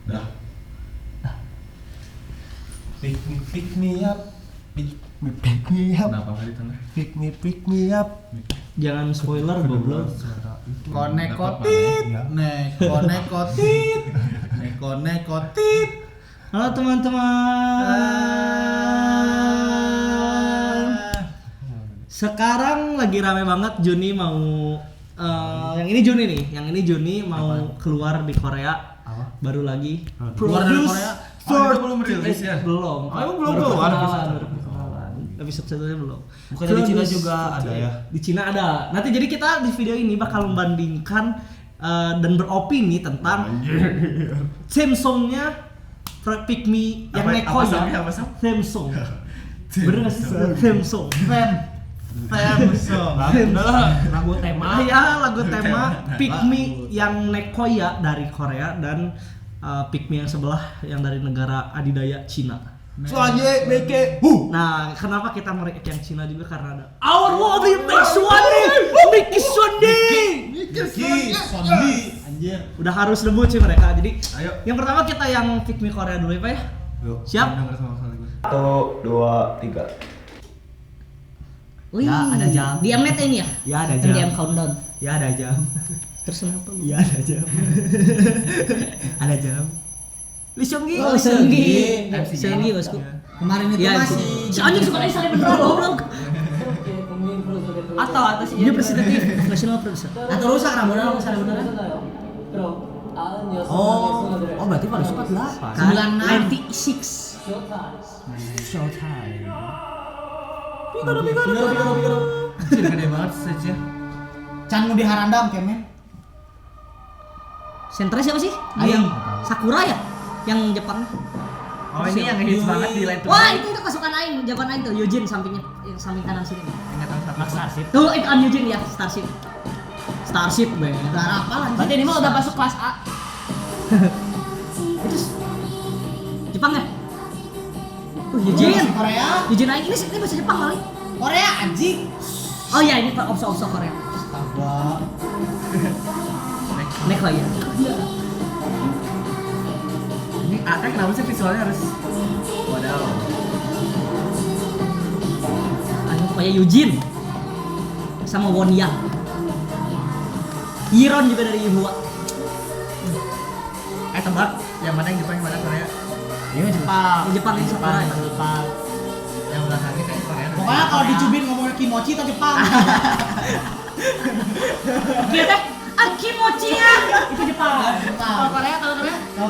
Dah. Pick me up. Pick me up. Kenapa kali tengah? Pick me up. Jangan spoiler goblok. Konekotit. Nekotit. Halo teman-teman. Sekarang lagi rame banget Juni mau yang ini Juni mau keluar di Korea. Baru lagi Keluar dari Korea. Itu belum rilis ya? Belum. Emang belum Baru keluar? kenalan. Episode 1-nya belum. Bukannya di Cina juga ada ya? Di Cina ada. Nanti jadi kita di video ini bakal membandingkan dan beropini tentang theme song-nya Pick Me yang Neko ya. Theme song. Bener nggak sih? Theme song. Lagu tema. Ya lagu tema Pick Me yang Neko ya dari Korea dan Pick Me yang sebelah yang dari negara adidaya Cina. Soalnya make Nah, kenapa kita mereact yang Cina juga karena ada Our Worthy Mickey Sondi. Anjir. Udah harus debut sih mereka. Jadi, Ayo. yang pertama kita yang Pick Me Korea dulu ya, Pak ya. Siap? 1, 2, 3. Wih, Ya, ada jam. Di Mnet ini ya? Ya ada Yang di jam. countdown. Ya ada jam. Terus kenapa? Ya ada jam. Ada jam. Lee Seung Gi. Oh, Seunggi. MC. Seunggi bosku. Kemarin itu Iya, masih si anjing suka nanya beneran goblok. Atau sih Dia presentatif, professional producer. atau rusak rambutnya lu misalnya beneran. Oh berarti pada suka 8. 96. Showtime. Anjir gede banget stage-nya. Can mau diharandam kemen. Senternya siapa sih? Ayang. Sakura ya? Yang Jepang. Oh ini yang hits banget di Light to Wah, itu kesukaan Aing, jawaban Aing tuh Eugene sampingnya, yang samping kanan sini. Starship. Tuh, itu Eugene ya, Starship. Starship, be. Darah apa lanjut? Berarti ini mah udah masuk kelas A. Itu Jepang ya? Eugene. Korea. Eugene Aing ini bahasa Jepang kali. Korea anjing. Oh iya, ini opso Korea. Astaga. Neko ya. Ini Aka kenapa sih visualnya harus wadaw. Anu kayak Eugene sama Won Yang. Yiron juga dari Yuhua. Tebak yang mana yang Jepang yang mana Korea? Ini Jepang. Yang Jepang yang Sakura ya? Jepang. Yang belakangnya kayak Korea. Pokoknya kalau dicubin ngomongnya kimochi atau Jepang. Kia teh, kimochi ya. Itu Jepang. Kalau Korea. Kalau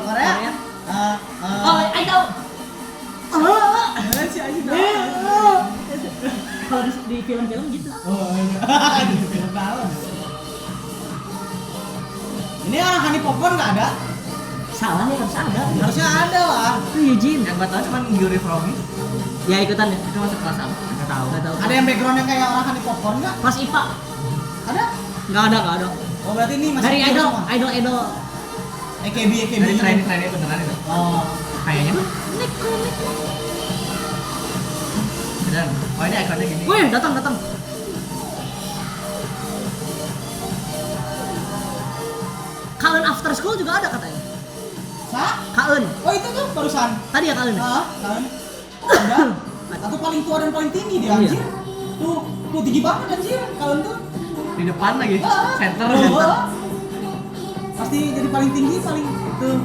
Korea. Oh, I tahu. Si anjing. Kalau di film-film gitu. Oh iya. Ini orang Honey Popcorn nggak ada? Salah ya, harus ada. Harusnya ada lah. Itu Eugene. Yang gak tau cuma Yuri Promise. Ya ikutan ya. Itu masuk kelas apa? Gak tau. Enggak tahu. Ada yang backgroundnya kayak orang Honey Popcorn nggak? Kelas IPA. Ada? Enggak ada. Oh berarti ini masih Dari semua. idol. AKB. Dari training beneran itu. Oh. Kayaknya mah. Neko. Beneran. Oh ini ikonnya gini. Wih, datang. Kalian after school juga ada katanya. Kalian. Oh itu tuh barusan. Tadi ya kalian. Kan? Ada. Atau paling tua dan paling tinggi dia Oh, iya. anjir. Tuh tinggi banget anjir. Kalian tuh. Di depan lagi. Center. Pasti jadi paling tinggi paling tuh.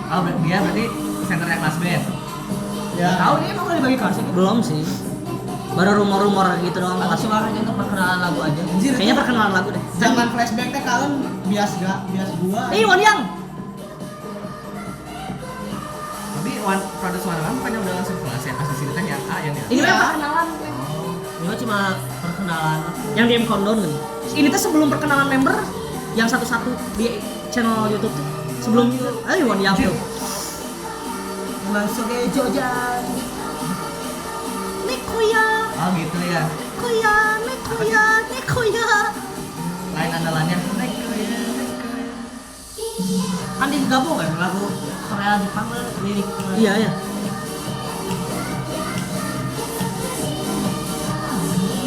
Oh dia berarti centernya kelas B ya? Ya. Tahu dia emang udah dibagi kelas ini? Belum sih. Baru rumor gitu doang. Atau cuma hanya untuk perkenalan lagu aja. Anjir. Kayaknya perkenalan lagu deh. Zaman flashback teh kalian bias gua. Won Yang. Tapi produce one bukannya udah langsung kelas ya? Pas di sini kan yang A yang Ini Iya. mah perkenalan. Ini cuma perkenalan. Yang di countdown kan. Ini tuh sebelum perkenalan member yang satu-satu di channel YouTube tuh. Sebelum itu, Won Yang tuh. Masuk ke Jojan. Nekoya, Oh gitu ya. Nekoya. Lain andalannya. Kan digabung kan lagu Korea Jepang lirik. Iya.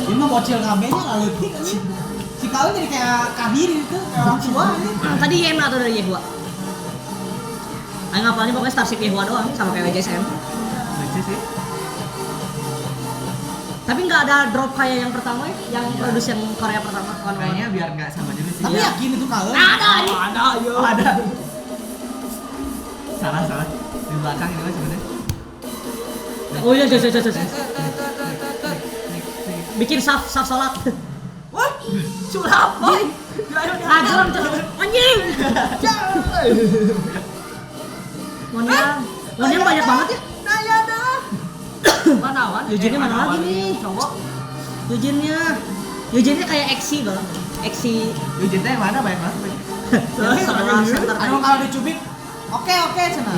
Ini mah bocil KB-nya lalu tik anjir. Si kalian jadi kayak Kahiri itu, kayak orang tua ini. Tadi Yena atau dari Yehua? Aing ngapalnya pokoknya Starship Yehua doang sama kayak WJSM. Lucu sih. Tapi nggak ada drop kayak yang pertama ya, yang produksi yang Korea pertama kawan-kawan. Kayaknya biar nggak sama jenis sih. Tapi Iya. yakin itu kalian? Ada ini. Ada, yo. Ada. Salah. Di belakang ini mah sebenarnya. Oh iya, bikin saf salat. Wah, curhat, Boy. Ajaran anjing. Moniang banyak banget ya. Mana wan? Eugene-nya mana lagi nih? Cowok. Eugene-nya kayak Exi loh. Exi Eugene teh mana banyak banget. yang sebelah center tadi. Anu kalau dicubit, oke cenah.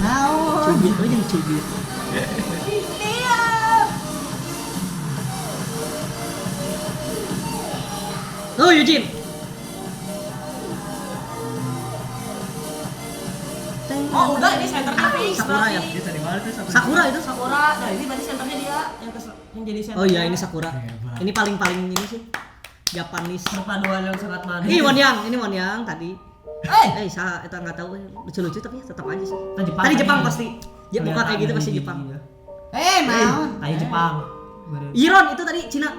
Naon? Cubit, lo yang cubit. Oh Eugene. Oh, udah ini senternya fix. Sakura ya? Kita di mana tuh satu. Sakura itu. Sakura. Nah, ini berarti senternya dia yang jadi center. Oh iya ini Sakura. Hebat. Ini paling ini sih. Japanese. perpaduan yang sangat manis. Ini Wonyang tadi. Eh, Saya itu nggak tahu lucu-lucu tapi tetap aja sih. Jepang. Tadi Jepang pasti. Ya muka kayak gitu pasti Jepang. Naon? Tadi Jepang. Iron itu tadi Cina.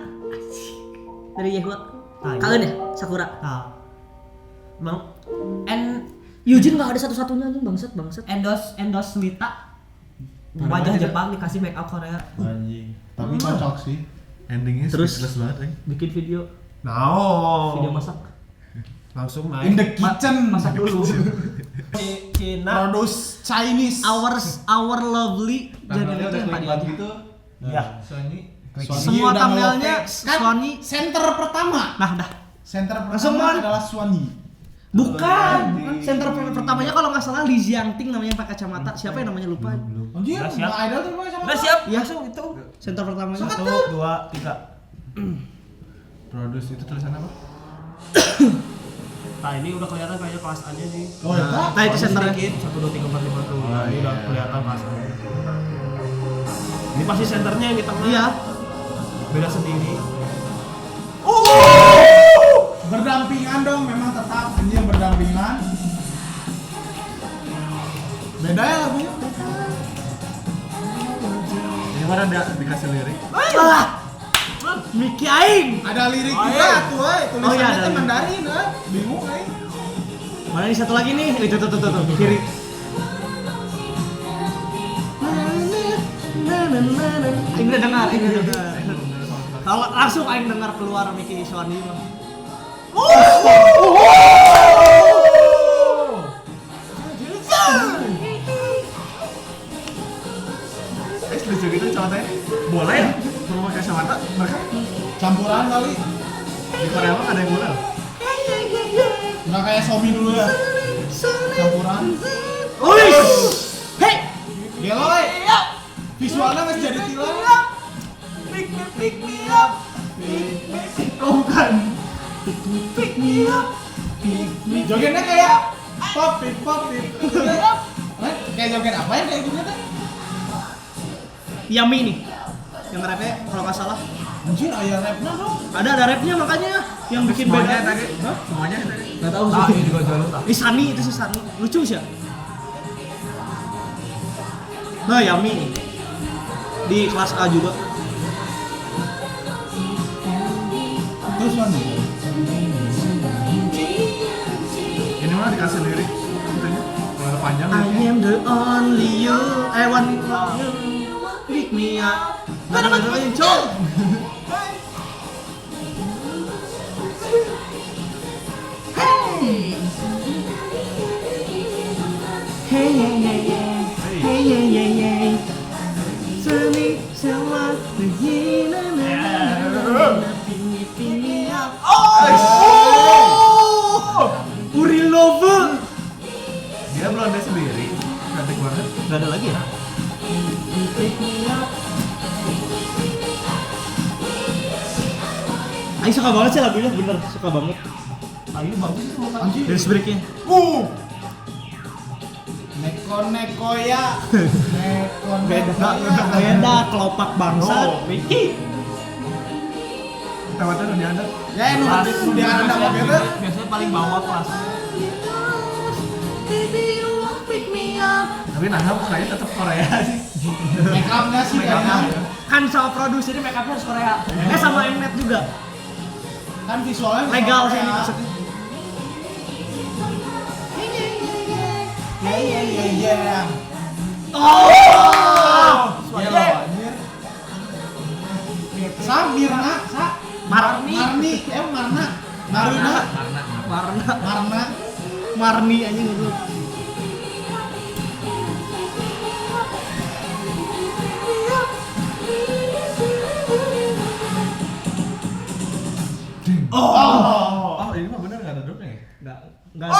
Dari Yehua. Tai. Kaen ya Sakura. Nah. Emang Eugene nggak ada satu-satunya anjing bangsat. endorse Lita. Wajah Jepang dikasih make up Korea. Anjing. Tapi cocok sih. Endingnya Terus? speechless banget, Bikin video Nah, masak. langsung In naik. the kitchen. Masak dulu. Cina. Produce Chinese. Our lovely jadi Thumbnailnya itu yang udah tadi klik aja. gitu. Iya. Sony. Semua udah thumbnailnya ngelope. Kan Sony. Center pertama. Nah dah. Center Langsung, pertama Man. adalah Sony. Bukan. Center pertamanya kalau nggak salah Li Jiangting namanya yang pakai kacamata. Siapa yang namanya lupa? Anjir, Udah siap. Mbak Idol tuh Mbak, sama Udah Mbak. siap. Iya. Langsung itu. Center pertamanya. 1, 2, 3. Produce itu tulisan apa? Nah, ini udah kelihatan kayaknya kelas A-nya nih. Oh, ya. Nah itu centernya. 1, 2, 3, 4, 5 tuh. Oh, Ini udah iya. kelihatan kelas A. Ini pasti senternya yang di tengah. Iya. Beda sendiri. Berdampingan dong, memang tetap anjir berdampingan. Beda ya lagunya. Ini mana ada dikasih lirik? Miki Aing. Ada lirik juga tuh, tulisannya Oh, iya, ada tuh lirik. Mandarin, bingung aing. Mana nih satu lagi nih? Itu tuh kiri. Aing udah dengar. Kalau langsung Aing dengar keluar Miki Sony mah. Lucu gitu contohnya. Boleh ya? Mau pakai kacamata mereka Campuran kali. di Korea mah ada yang boleh. Nggak kayak Somi dulu ya. Campuran. Hei, Gelo, visualnya nggak jadi tilang. Pick me up. Oh bukan. Pick me up. Jogetnya kayak pop it. Kayak joget apa ya kayak gitu teh? Yami nih. Yang rapnya kalau nggak salah Anjir, aya rapnya dong. ada rapnya makanya yang bikin Semuanya beda. tadi. Semuanya tadi. Nggak tahu Nah, sih. ini juga jalan tak. Ini Sunny itu sih Sunny. Lucu sih ya. Nah, Yami nih. Di kelas A juga. Terus mana? Ini mah dikasih lirik. Itunya kalau panjang I liriknya. am the only you. I want you. Pick me up. Gak ada lagi cok. Hey hey hey hey. Hey hey hey hey. Sunny semua begini Pick me up. Uri Lover. Dia belum ada sendiri. Cantik banget. Gak ada lagi ya? Aing suka banget sih lagunya, bener suka banget. Ayo bagus itu muka. Anjir. Dance breaknya. Neko ya. Beda kelopak bangsa. Mickey. Tawatan udah ada. Ya anu dia ada apa gitu? Biasanya paling bawah kelas. Tapi nah mukanya tetap Korea sih. Make up-nya sih kayaknya. Kan sama produsernya make up-nya harus Korea. Sama Mnet juga. Kan visualnya Legal sih ini Korea. maksudnya. Yeah. Oh! Iya loh, anjir. Mirna, Marni. Marna. Marna. Marni anjing itu. Oh, ini mah bener enggak ada dropnya ya? Enggak.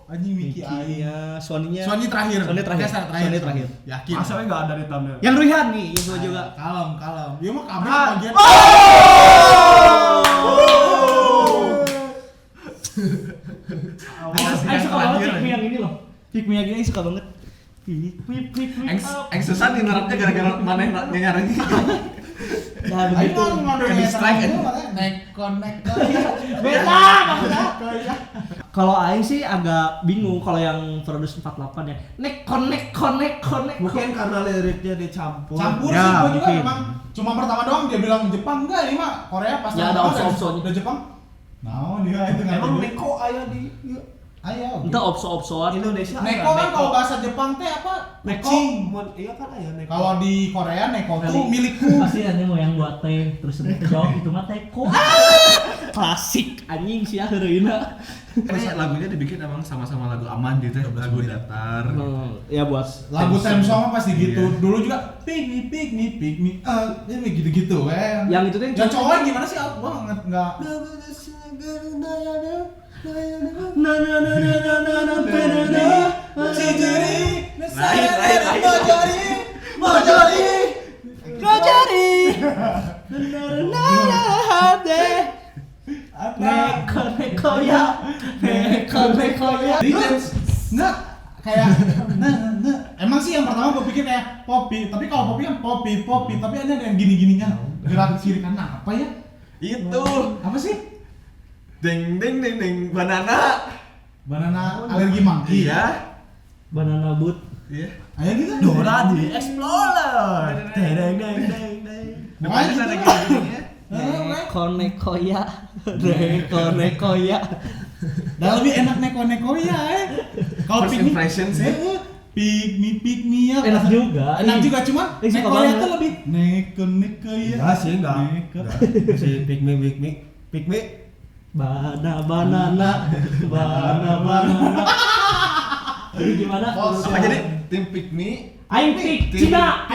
Anjing Miki Ai. Ya, Sony-nya. Sony terakhir. Sony terakhir. Dasar Sony terakhir. Yakin. Masa enggak ada di thumbnail? Yang Ruihan nih, itu juga. Kalem. Dia mah kabel Ah. bagian. Aing suka banget pick me yang ini loh. Pick me yang ini Aing suka banget. Pick me up. Eng susah nih nerapnya gara-gara mana nyanyi. Ya Ayo begitu. ngomong Ke distract, nekon. Beda, kalau Aing sih agak bingung kalau yang produce 48 ya. Nekon. Mungkin karena liriknya dicampur. Campur Ya, sih gua juga mungkin. emang. Cuma pertama doang dia bilang Jepang enggak ini mah Korea pas Ya, ada opso-opsonya. Udah Jepang. Naon dia itu Emang ngerti. Neko aya di Ayo. Entah opso-opsoan. Indonesia. Neko kan kalau bahasa Jepang teh apa? Neko. Kucing. Iya kan aya Neko. Kalau di Korea Neko tuh milikku. Pasti ada mau yang buat teh terus jawab itu mah teko. Klasik anjing sih heureuna. Ini lagunya dibikin emang sama-sama lagu aman gitu ya, lagu datar. Ya buat Lagu theme song pasti gitu. Iya. Dulu juga pick me. Ini gitu-gitu kan. Yang itu tuh Yang cowok gimana sih? Gua enggak. Neko ya. Nggak kayak emang sih yang pertama gue pikir kayak popi, tapi kalau popi kan popi, tapi ada yang gini-gininya gerak kiri kanan apa ya? Itu. Apa sih? Ding banana. Banana alergi monkey. Iya. Banana boot. Iya. Ayo gitu. Dora di Explorer. Deng. Depannya ada gini-gininya. Neko ya. Dan lebih enak neko ya. Kalau First pick me, impression sih. pick me ya. Enak juga. Enak juga cuman Ih, suka neko ya banget. tuh lebih neko ya. Enggak sih, enggak. Neko. Si pick me. Banana. Jadi gimana? Apa jadi tim pick me? Aing pick Cina.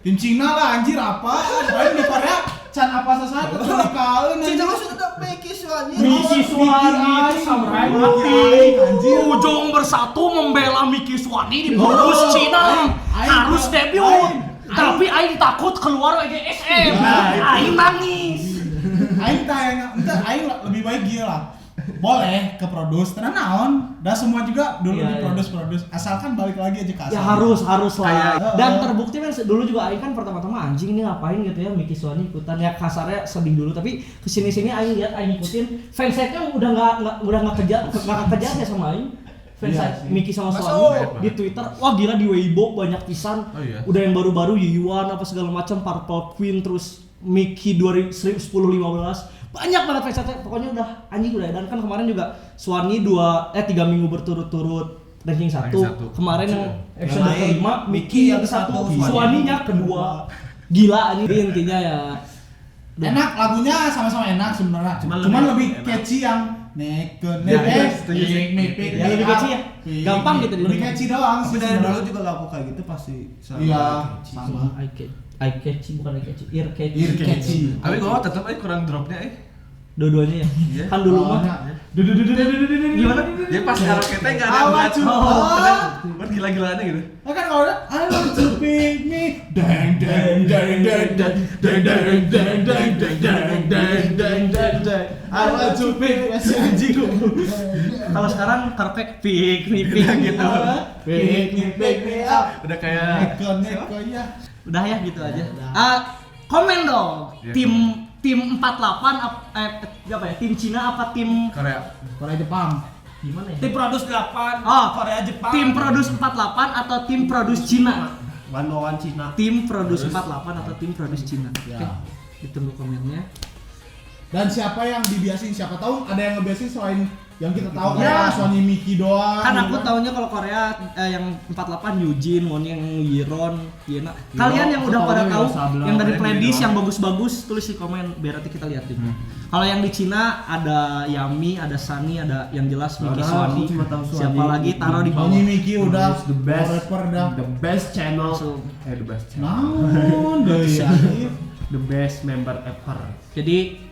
Tim Cina lah anjir apa? Paling di Korea can apa sasana tuh dikaeun anjir. sudah Miki Suwani. Miki Suwani itu samurai mati. Anjir. Ujung bersatu membela Miki Suwani di bungkus Cina. Harus debut. Tapi Aing takut keluar EGSM. Aing nangis. Aing tanya, aing lebih baik gila lah. Boleh ke produce, karena naon, dan semua juga dulu Iya, di produce, asalkan balik lagi aja ke asal. Ya harus lah. Kayak- Dan terbukti kan dulu juga Aing kan pertama-tama anjing ini ngapain gitu ya Miki Suwani ikutan ya kasarnya sedih dulu tapi kesini-sini Aing lihat Aing ikutin fansite-nya udah nggak kejar ya sama Aing. Fansite Miki sama Suwani di Twitter, wah gila di Weibo banyak pisan. Oh iya. Udah yang baru-baru Yuan apa segala macam Purple Queen terus Miki 2010-15 banyak banget fansite pokoknya udah anjing udah dan kan kemarin juga Suwani 3 minggu berturut-turut ranking 1 Ranking satu. kemarin yang episode Yang naik, kelima Miki yang satu Suwani. Suwaninya kedua gila anjing intinya ya Enak lagunya sama-sama enak sebenarnya. Cuman lebih enak. catchy yang neko Ya, setuju sih. Ya, lebih catchy ya. Gampang gitu Lebih didengar. catchy doang Tapi sih dari dulu sebenarnya. juga lagu kayak gitu pasti Iya, sama. eye catchy bukan eye catchy ear catchy Ear catchy. Tapi gua tetap kurang dropnya dua-duanya ya Iya. kan dulu mah gimana Dia pas karaoke teh enggak ada yang buat. Buat gila-gilaannya gitu. Ya kan kalau udah I want to pick me dang dang dang dang dang dang dang dang dang dang dang dang dang I want to pick me si anjing. kalau sekarang karpet pick me gitu Pick me up. Udah kayak Neko ya. udah ya gitu aja komen dong Iya. tim 48 apa ya tim Cina apa tim Korea. Korea Jepang. Gimana ya? Tim Produce 8 Oh, Korea Jepang. Tim Produce 48 atau Tim Produce Cina? One Cina. Tim Produce 48 atau Tim Produce Cina? Ya. Oke. Ditunggu komennya. Dan siapa yang dibiasin? Siapa tahu ada yang ngebiasin selain yang kita tahu Ya. kayak Sony Miki doang. Kan aku gitu taunya kalau Korea yang 48 Eugene, Wonyoung, Yiron, Yena. Kalian yang udah pada tahu yang dari playlist yang bagus-bagus tulis di komen biar nanti kita lihat juga. Kalau yang di Cina ada Yami, ada Sunny, ada yang jelas Miki Ada, Swani. aku cuma tahu Swani. Siapa lagi taruh di bawah. Sony Miki udah The best. rapper dah. The best channel. Langsung. The best channel. Naon deh ya. The best member ever. Jadi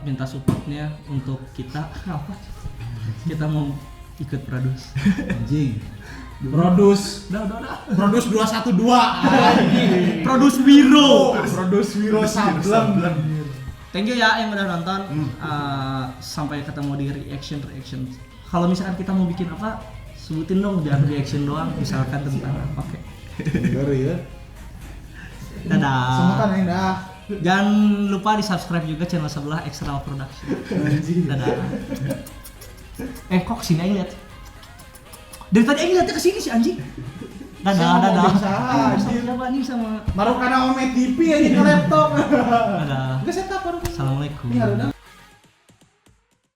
minta supportnya untuk kita apa? Kita mau ikut produce. Anjing. Produce Produce 212. Produce Wiro. Produce Wiro Sablem. Thank you ya yang udah nonton. Sampai ketemu di reaction. Kalau misalkan kita mau bikin apa, sebutin dong biar reaction doang. Misalkan tentang apa. Oke. Ngeri ya. Dadah. Semua kan indah. Jangan lupa di subscribe juga channel sebelah Extra Production. Dadah. Kok kesini aja lihat. Dari tadi aja lihatnya kesini si anjing. Dadah. Siapa nih sama Baru karena Ome TV aja ke laptop. dadah. Gak setup baru. Assalamualaikum. Ini harusnya